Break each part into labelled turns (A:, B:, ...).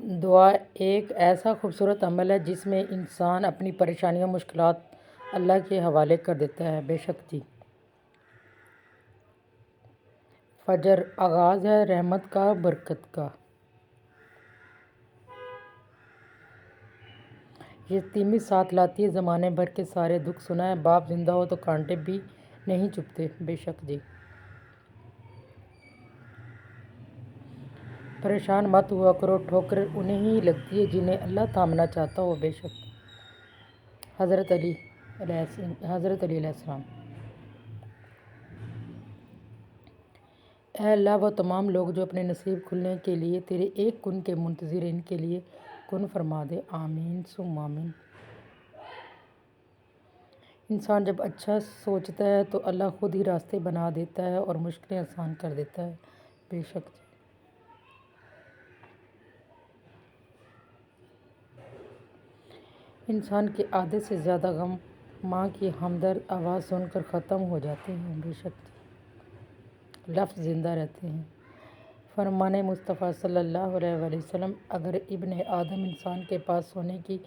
A: دعا ایک ایسا خوبصورت عمل ہے جس میں انسان اپنی پریشانیاں مشکلات اللہ کے حوالے کر دیتا ہے۔ بے شک جی، فجر آغاز ہے رحمت کا، برکت کا۔ یتیمی ساتھ لاتی ہے زمانے بھر کے سارے دکھ، سنا ہے باپ زندہ ہو تو کانٹے بھی نہیں چبھتے۔ بے شک جی، پریشان مت ہوا کرو، ٹھوکر انہیں ہی لگتی ہے جنہیں اللہ تھامنا چاہتا ہو۔ بے شک حضرت علی علیہ السلام۔ اے اللہ، وہ تمام لوگ جو اپنے نصیب کھلنے کے لیے تیرے ایک کن کے منتظر ہیں، ان کے لیے کن فرما دے۔ آمین ثم آمین۔ انسان جب اچھا سوچتا ہے تو اللہ خود ہی راستے بنا دیتا ہے اور مشکلیں آسان کر دیتا ہے۔ بے شک جی، انسان کے آدھے سے زیادہ غم ماں کی ہمدرد آواز سن کر ختم ہو جاتے ہیں۔ بے شک جی، لفظ زندہ رہتے ہیں۔ فرمان مصطفیٰ صلی اللہ علیہ وآلہ وسلم، اگر ابن آدم انسان کے پاس سونے کی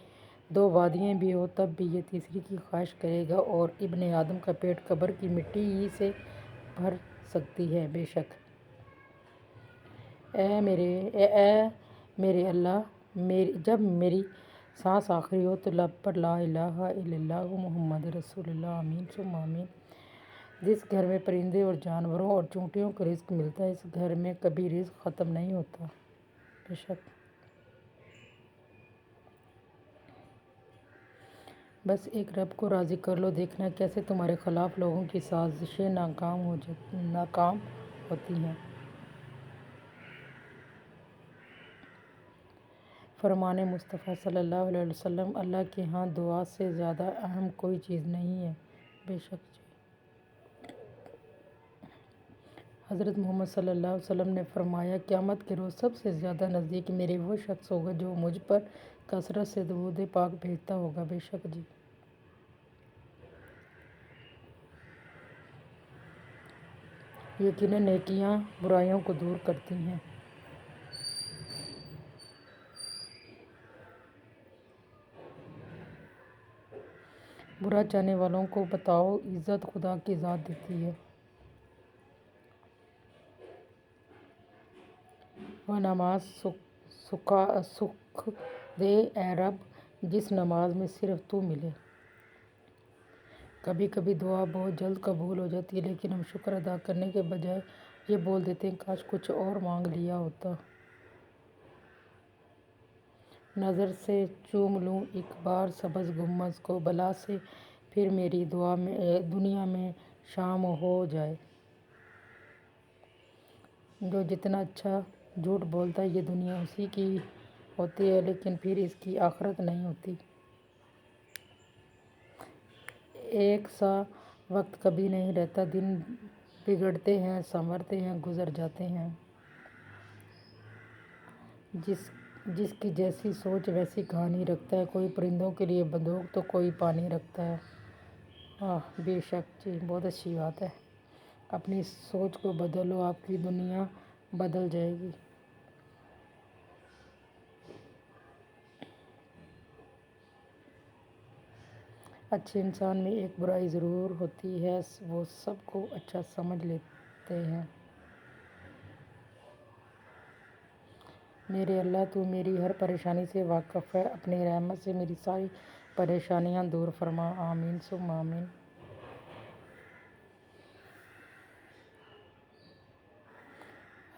A: 2 وادیاں بھی ہوں تب بھی یہ تیسری کی خواہش کرے گا، اور ابن آدم کا پیٹ قبر کی مٹی ہی سے بھر سکتی ہے۔ بے شک اے میرے اللہ، جب میری سانس آخری ہو تو لب پر لا الہ الا اللہ محمد رسول اللہ۔ آمین ثم آمین۔ جس گھر میں پرندے اور جانوروں اور چونٹیوں کو رزق ملتا ہے، اس گھر میں کبھی رزق ختم نہیں ہوتا۔ بے شک بس ایک رب کو راضی کر لو، دیکھنا کیسے تمہارے خلاف لوگوں کی سازشیں ناکام ہوتی ہیں۔ فرمان مصطفیٰ صلی اللہ علیہ وسلم، اللہ کے ہاں دعا سے زیادہ اہم کوئی چیز نہیں ہے۔ بے شک جی، حضرت محمد صلی اللہ علیہ وسلم نے فرمایا، قیامت کے روز سب سے زیادہ نزدیک میرے وہ شخص ہوگا جو مجھ پر کثرت سے درود پاک بھیجتا ہوگا۔ بے شک جی، یقیناً نیکیاں برائیوں کو دور کرتی ہیں۔ برا چاہنے والوں کو بتاؤ، عزت خدا کی ذات دیتی ہے۔ وہ نماز سکھ دے اے رب جس نماز میں صرف تو ملے۔ کبھی کبھی دعا بہت جلد قبول ہو جاتی ہے، لیکن ہم شکر ادا کرنے کے بجائے یہ بول دیتے ہیں کاش کچھ اور مانگ لیا ہوتا۔ نظر سے چوم لوں ایک بار سبز گنبد کو، بلا سے پھر میری دنیا میں شام ہو جائے۔ جو جتنا اچھا جھوٹ بولتا ہے یہ دنیا اسی کی ہوتی ہے، لیکن پھر اس کی آخرت نہیں ہوتی۔ ایک سا وقت کبھی نہیں رہتا، دن بگڑتے ہیں، سنورتے ہیں، گزر جاتے ہیں۔ جس کی جیسی سوچ ویسی کہانی رکھتا ہے، کوئی پرندوں کے لیے بندوق تو کوئی پانی رکھتا ہے۔ بے شک جی، بہت اچھی بات ہے۔ اپنی سوچ کو بدلو، آپ کی دنیا بدل جائے گی۔ اچھے انسان میں ایک برائی ضرور ہوتی ہے، وہ سب کو اچھا سمجھ لیتے ہیں۔ میرے اللہ، تو میری ہر پریشانی سے واقف ہے، اپنی رحمت سے میری ساری پریشانیاں دور فرما۔ آمین ثم آمین۔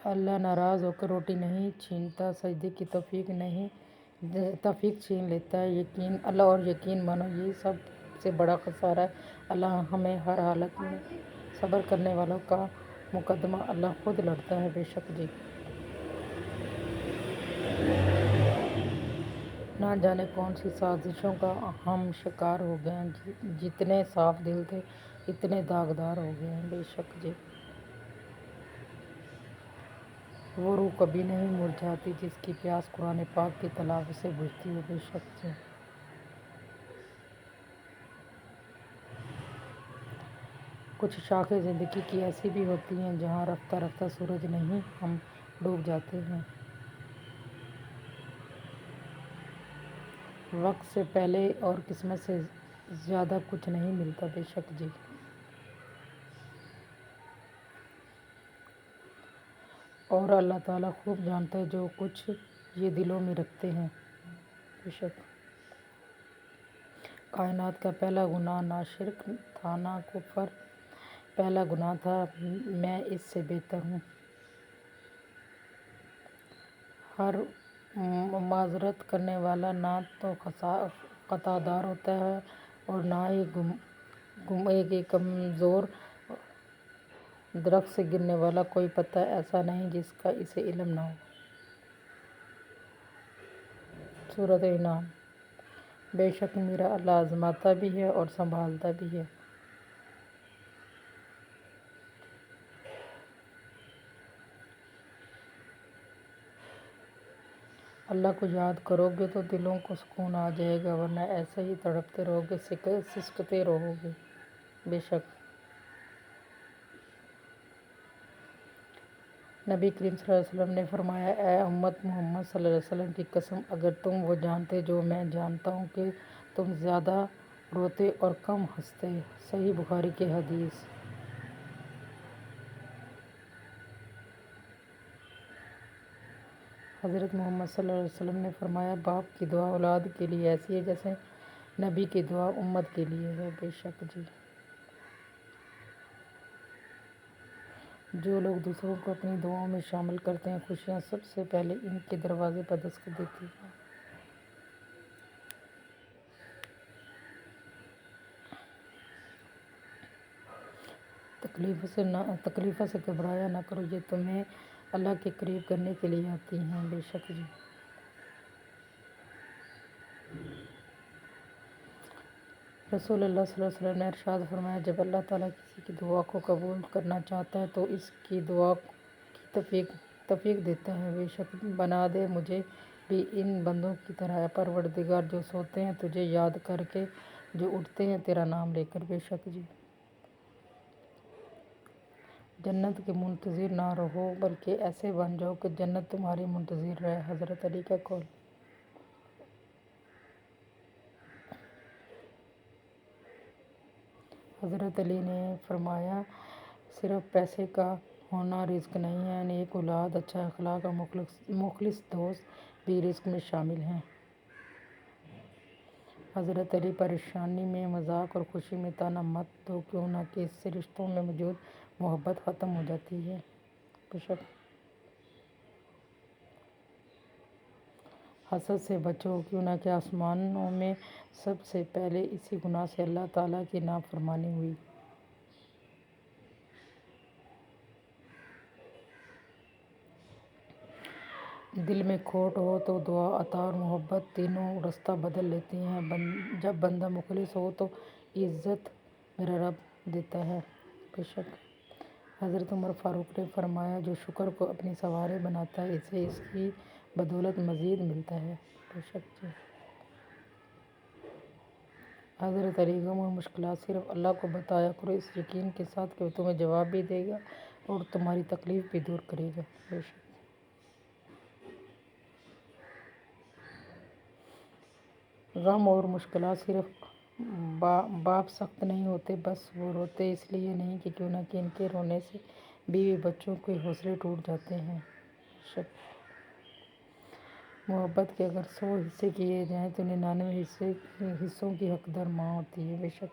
A: اللہ ناراض ہو کر روٹی نہیں چھینتا، سجدے کی توفیق چھین لیتا ہے۔ یقین مانو یہ سب سے بڑا خسارہ ہے۔ اللہ ہمیں ہر حالت میں صبر کرنے والوں کا مقدمہ اللہ خود لڑتا ہے۔ بے شک جی، نہ جانے کون سی سازشوں کا ہم شکار ہو گئے ہیں، جتنے صاف دل تھے اتنے داغدار ہو گئے ہیں۔ بے شک جی، وہ روح کبھی نہیں مرجھاتی جس کی پیاس قرآن پاک کی تلاوت سے بجھتی ہو۔ بے شک جی، کچھ شاخیں زندگی کی ایسی بھی ہوتی ہیں جہاں رفتہ رفتہ سورج نہیں، ہم ڈوب جاتے ہیں۔ وقت سے پہلے اور قسمت سے زیادہ کچھ نہیں ملتا، بے شک جی۔ اور اللہ تعالیٰ خوب جانتا ہے جو کچھ یہ دلوں میں رکھتے ہیں، بے شک۔ کائنات کا پہلا گناہ نہ شرک تھا نہ کفر، پہلا گناہ تھا میں اس سے بہتر ہوں۔ ہر معذرت کرنے والا نہ تو خطا دار ہوتا ہے اور نہ ہی کمزور درخت سے گرنے والا کوئی پتا ایسا نہیں جس کا اسے علم نہ ہو۔ سورۃ انعام۔ بے شک میرا اللہ آزماتا بھی ہے اور سنبھالتا بھی ہے۔ اللہ کو یاد کرو گے تو دلوں کو سکون آ جائے گا، ورنہ ایسے ہی تڑپتے رہو گے، سسکتے رہو گے، بے شک۔ نبی کریم صلی اللہ علیہ وسلم نے فرمایا، اے امت محمد صلی اللہ علیہ وسلم کی قسم، اگر تم وہ جانتے جو میں جانتا ہوں کہ تم زیادہ روتے اور کم ہنستے۔ صحیح بخاری کی حدیث۔ حضرت محمد صلی اللہ علیہ وسلم نے فرمایا، باپ کی دعا اولاد کے لیے ایسی ہے جیسے نبی کی دعا امت کے لیے ہے، بے شک جی۔ جو لوگ دوسروں کو اپنی دعاؤں میں شامل کرتے ہیں، خوشیاں سب سے پہلے ان کے دروازے پر دستک دیتی ہیں۔ تکلیفوں سے گھبرایا نہ کرو، یہ تمہیں اللہ کے قریب کرنے کے لیے آتی ہیں، بے شک جی۔ رسول اللہ صلی اللہ علیہ وسلم نے ارشاد فرمایا، جب اللہ تعالیٰ کسی کی دعا کو قبول کرنا چاہتا ہے تو اس کی دعا کی توفیق دیتا ہے۔ بے شک بنا دے مجھے بھی ان بندوں کی طرح، اے پروردگار، جو سوتے ہیں تجھے یاد کر کے، جو اٹھتے ہیں تیرا نام لے کر، بے شک جی۔ جنت کے منتظر نہ رہو بلکہ ایسے بن جاؤ کہ جنت تمہاری منتظر رہے۔ حضرت علی کا قول۔ حضرت علی نے فرمایا، صرف پیسے کا ہونا رزق نہیں ہے، نیک اولاد، اچھا اخلاق اور مخلص دوست بھی رزق میں شامل ہیں۔ حضرت علی، پریشانی میں مذاق اور خوشی میں طعنہ مت دو، کیوں نہ کہ اس سے رشتوں میں موجود محبت ختم ہو جاتی ہے، بے شک۔ حسد سے بچو، کیوں نہ کہ آسمانوں میں سب سے پہلے اسی گناہ سے اللہ تعالیٰ کی نافرمانی ہوئی۔ دل میں کھوٹ ہو تو دعا، عطا اور محبت تینوں رستہ بدل لیتی ہیں۔ جب بندہ مخلص ہو تو عزت میرا رب دیتا ہے، بے شک۔ حضرت عمر فاروق نے فرمایا، جو شکر کو اپنی سواری بناتا ہے اسے اس کی بدولت مزید ملتا ہے، بے شک جی۔ حضرت علی، غم اور مشکلات صرف اللہ کو بتایا کرو، اس یقین کے ساتھ کہ وہ تمہیں جواب بھی دے گا اور تمہاری تکلیف بھی دور کرے گا، بے شک۔ غم اور مشکلات صرف باپ سخت نہیں ہوتے، بس وہ روتے اس لیے نہیں کہ کیوں نہ کہ ان کے رونے سے بیوی بچوں کے حوصلے ٹوٹ جاتے ہیں، بے شک۔ محبت کے اگر 100 حصے کیے جائیں تو 99 حصوں کی حقدار ماں ہوتی ہے، بے شک۔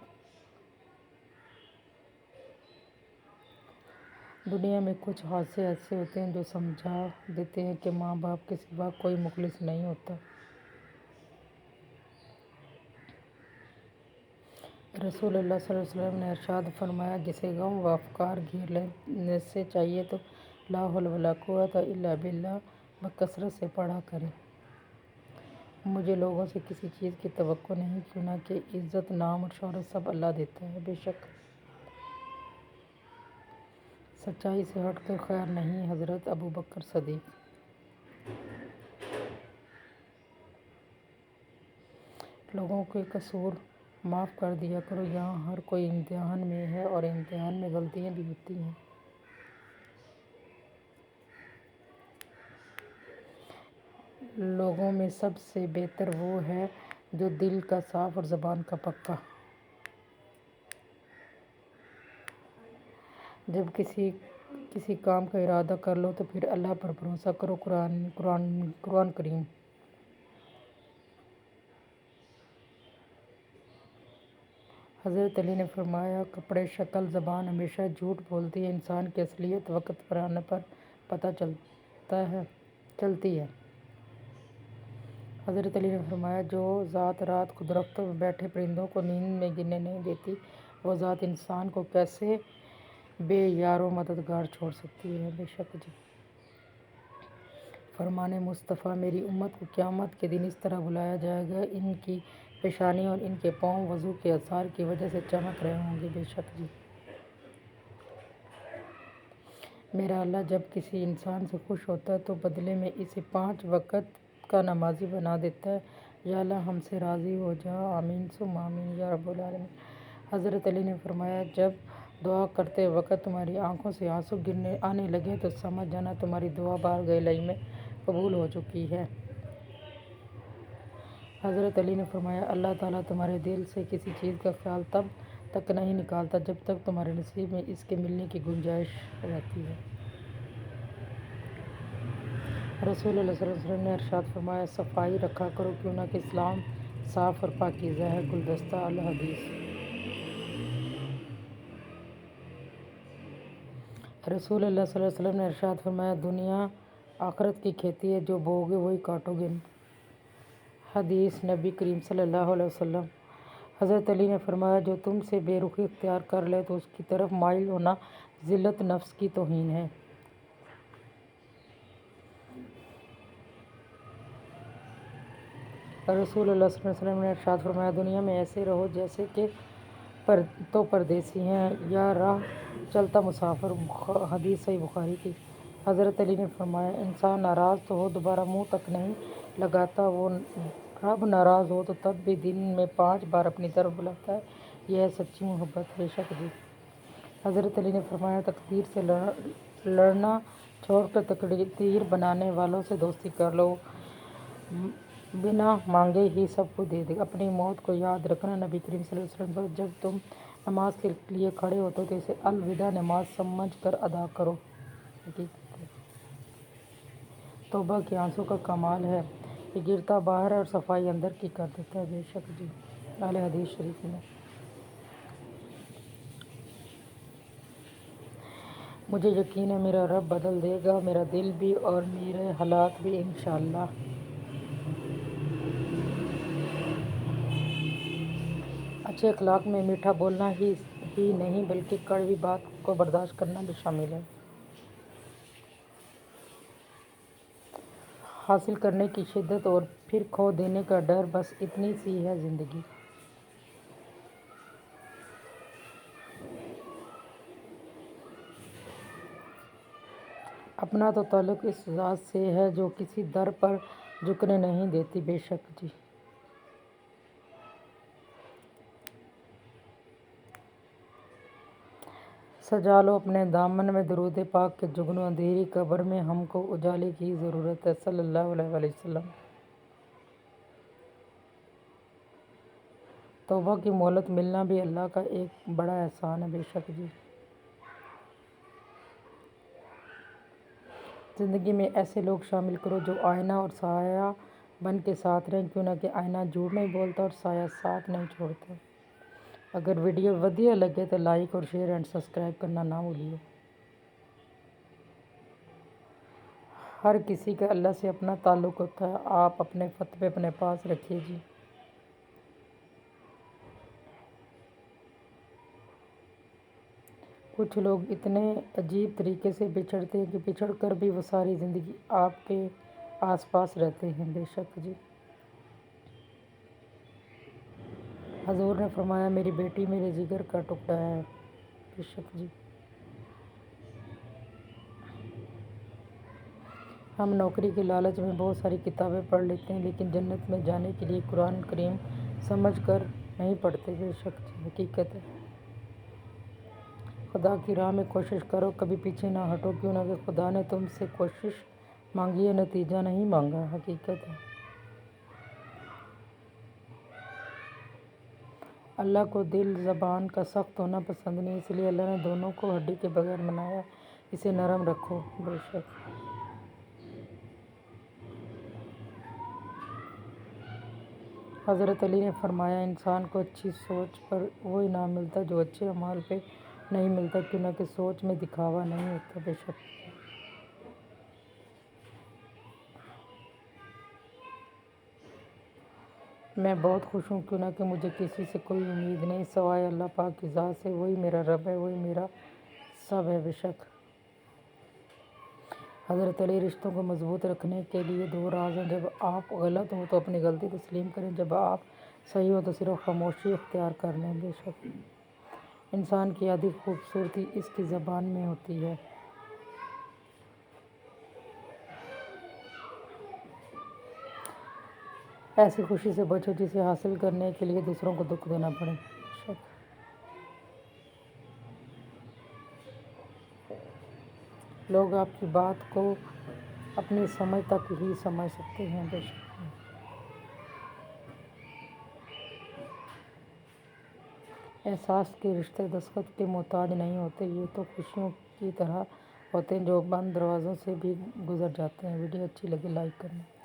A: دنیا میں کچھ حادثے ایسے ہوتے ہیں جو سمجھا دیتے ہیں کہ ماں باپ کے سوا کوئی مخلص نہیں ہوتا۔ رسول اللہ صلی اللہ علیہ وسلم نے ارشاد فرمایا، جسے غم و افکار گھیر لینے سے چاہیے تو لا حول ولا قوت الا باللہ بکثرت سے پڑھا کرے۔ مجھے لوگوں سے کسی چیز کی توقع نہیں، کیوں نہ کہ عزت، نام اور شہرت سب اللہ دیتا ہے، بے شک۔ سچائی سے ہٹ کر خیر نہیں۔ حضرت ابوبکر صدیق۔ لوگوں کے قصور معاف کر دیا کرو، یہاں ہر کوئی امتحان میں ہے اور امتحان میں غلطیاں بھی ہوتی ہیں۔ لوگوں میں سب سے بہتر وہ ہے جو دل کا صاف اور زبان کا پکا۔ جب کسی کام کا ارادہ کر لو تو پھر اللہ پر بھروسہ کرو۔ قرآن کریم۔ حضرت علی نے فرمایا، کپڑے، شکل، زبان ہمیشہ جھوٹ بولتی ہے، انسان کی اصلیت وقت پر آنے پر پتہ چلتی ہے۔ حضرت علی نے فرمایا، جو ذات رات کو درختوں پر بیٹھے پرندوں کو نیند میں گرنے نہیں دیتی، وہ ذات انسان کو کیسے بے یار و مددگار چھوڑ سکتی ہے؟ بے شک جی۔ فرمان مصطفیٰ، میری امت کو قیامت کے دن اس طرح بلایا جائے گا، ان کی پیشانی اور ان کے پاؤں وضو کے اثار کی وجہ سے چمک رہے ہوں گے۔ بے شک جی۔ میرا اللہ جب کسی انسان سے خوش ہوتا ہے تو بدلے میں اسے 5 وقت کا نمازی بنا دیتا ہے۔ یا اللہ ہم سے راضی ہو جا، آمین ثم آمین یا رب العالمین۔ حضرت علی نے فرمایا، جب دعا کرتے وقت تمہاری آنکھوں سے آنسو آنے لگے تو سمجھ جانا تمہاری دعا بارگاہ الہی میں قبول ہو چکی ہے۔ حضرت علی نے فرمایا، اللہ تعالیٰ تمہارے دل سے کسی چیز کا خیال تب تک نہیں نکالتا جب تک تمہارے نصیب میں اس کے ملنے کی گنجائش رہتی ہے۔ رسول اللہ صلی اللہ علیہ وسلم نے ارشاد فرمایا، صفائی رکھا کرو کیوں نہ کہ اسلام صاف اور پاکیزہ ہے۔ گلدستہ الحدیث۔ رسول اللہ صلی اللہ علیہ وسلم نے ارشاد فرمایا، دنیا آخرت کی کھیتی ہے، جو بوؤ گے وہی کاٹو گے۔ حدیث نبی کریم صلی اللہ علیہ وسلم۔ حضرت علی نے فرمایا، جو تم سے بے رخی اختیار کر لے تو اس کی طرف مائل ہونا ذلت نفس کی توہین ہے۔ رسول اللہ صلی اللہ علیہ وسلم نے ارشاد فرمایا، دنیا میں ایسے رہو جیسے کہ تو پردیسی ہیں یا راہ چلتا مسافر۔ حدیث صحیح بخاری کی۔ حضرت علی نے فرمایا، انسان ناراض تو ہو دوبارہ منہ تک نہیں لگاتا، وہ رب ناراض ہو تو تب بھی دن میں 5 بار اپنی طرف بلاتا ہے، یہ ہے سچی محبت۔ بے شک جی۔ حضرت علی نے فرمایا، تقدیر سے لڑنا چھوڑ کر تقدیر بنانے والوں سے دوستی کر لو، بنا مانگے ہی سب کچھ دے دے گا۔ اپنی موت کو یاد رکھنا۔ نبی کریم صلی اللہ علیہ وسلم، جب تم نماز کے لیے کھڑے ہوتے تو اسے الوداع نماز سمجھ کر ادا کرو۔ توبہ کے آنسو کا کمال ہے، یہ گرتا باہر ہے اور صفائی اندر کی کر دیتا ہے۔ بے شک جی۔ اہل حدیث شریف میں۔ مجھے یقین ہے میرا رب بدل دے گا، میرا دل بھی اور میرے حالات بھی انشاءاللہ۔ اچھے اخلاق میں میٹھا بولنا ہی نہیں بلکہ کڑوی بات کو برداشت کرنا بھی شامل ہے۔ حاصل کرنے کی شدت اور پھر کھو دینے کا ڈر، بس اتنی سی ہے زندگی۔ اپنا تو تعلق اس ذات سے ہے جو کسی در پر جھکنے نہیں دیتی۔ بے شک جی۔ سجا لو اپنے دامن میں درود پاک کے جگنوں، اندھیری قبر میں ہم کو اجالے کی ضرورت ہے۔ صلی اللہ علیہ وسلم۔ توبہ کی مہلت ملنا بھی اللہ کا ایک بڑا احسان ہے۔ بے شک جی۔ زندگی میں ایسے لوگ شامل کرو جو آئینہ اور سایہ بن کے ساتھ رہیں، کیوں نہ کہ آئینہ جھوٹ نہیں بولتا اور سایہ ساتھ نہیں چھوڑتا۔ اگر ویڈیو ودیا لگے تو لائک اور شیئر اینڈ سبسکرائب کرنا نہ بھولیے۔ ہر کسی کا اللہ سے اپنا تعلق ہوتا ہے، آپ اپنے فتوے اپنے پاس رکھیے جی۔ کچھ لوگ اتنے عجیب طریقے سے بچھڑتے ہیں کہ بچھڑ کر بھی وہ ساری زندگی آپ کے آس پاس رہتے ہیں۔ بے شک جی۔ حضور نے فرمایا، میری بیٹی میرے جگر کا ٹکڑا ہے۔ بے شک جی۔ ہم نوکری کے لالچ میں بہت ساری کتابیں پڑھ لیتے ہیں لیکن جنت میں جانے کے لیے قرآن کریم سمجھ کر نہیں پڑھتے۔ بے شک جی۔ حقیقت ہے، خدا کی راہ میں کوشش کرو، کبھی پیچھے نہ ہٹو، کیوں نہ کہ خدا نے تم سے کوشش مانگی ہے، نتیجہ نہیں مانگا۔ حقیقت ہے۔ اللہ کو دل زبان کا سخت ہونا پسند نہیں، اس لیے اللہ نے دونوں کو ہڈی کے بغیر بنایا۔ اسے نرم رکھو۔ بے شک حضرت علی نے فرمایا، انسان کو اچھی سوچ پر وہ انعام ملتا جو اچھے اعمال پہ نہیں ملتا، کیونکہ سوچ میں دکھاوا نہیں ہوتا۔ بے شک میں بہت خوش ہوں، کیونکہ مجھے کسی سے کوئی امید نہیں سوائے اللہ پاک کی ذات سے، وہی میرا رب ہے، وہی میرا سب ہے۔ بے شک حضرت علی رشتوں کو مضبوط رکھنے کے لیے دو راز ہیں۔ جب آپ غلط ہوں تو اپنی غلطی تسلیم کریں، جب آپ صحیح ہوں تو صرف خاموشی اختیار کر لیں۔ بے شک انسان کی آدھی خوبصورتی اس کی زبان میں ہوتی ہے۔ ایسی خوشی سے بچو جسے حاصل کرنے کے لیے دوسروں کو دکھ دینا پڑے۔ بے شک لوگ آپ کی بات کو اپنی سمجھ تک ہی سمجھ سکتے ہیں۔ بے شک احساس کے رشتے دستخط کے محتاج نہیں ہوتے، یہ تو خوشیوں کی طرح ہوتے ہیں جو بند دروازوں سے بھی گزر جاتے ہیں۔ ویڈیو اچھی لگی لائک کرنا۔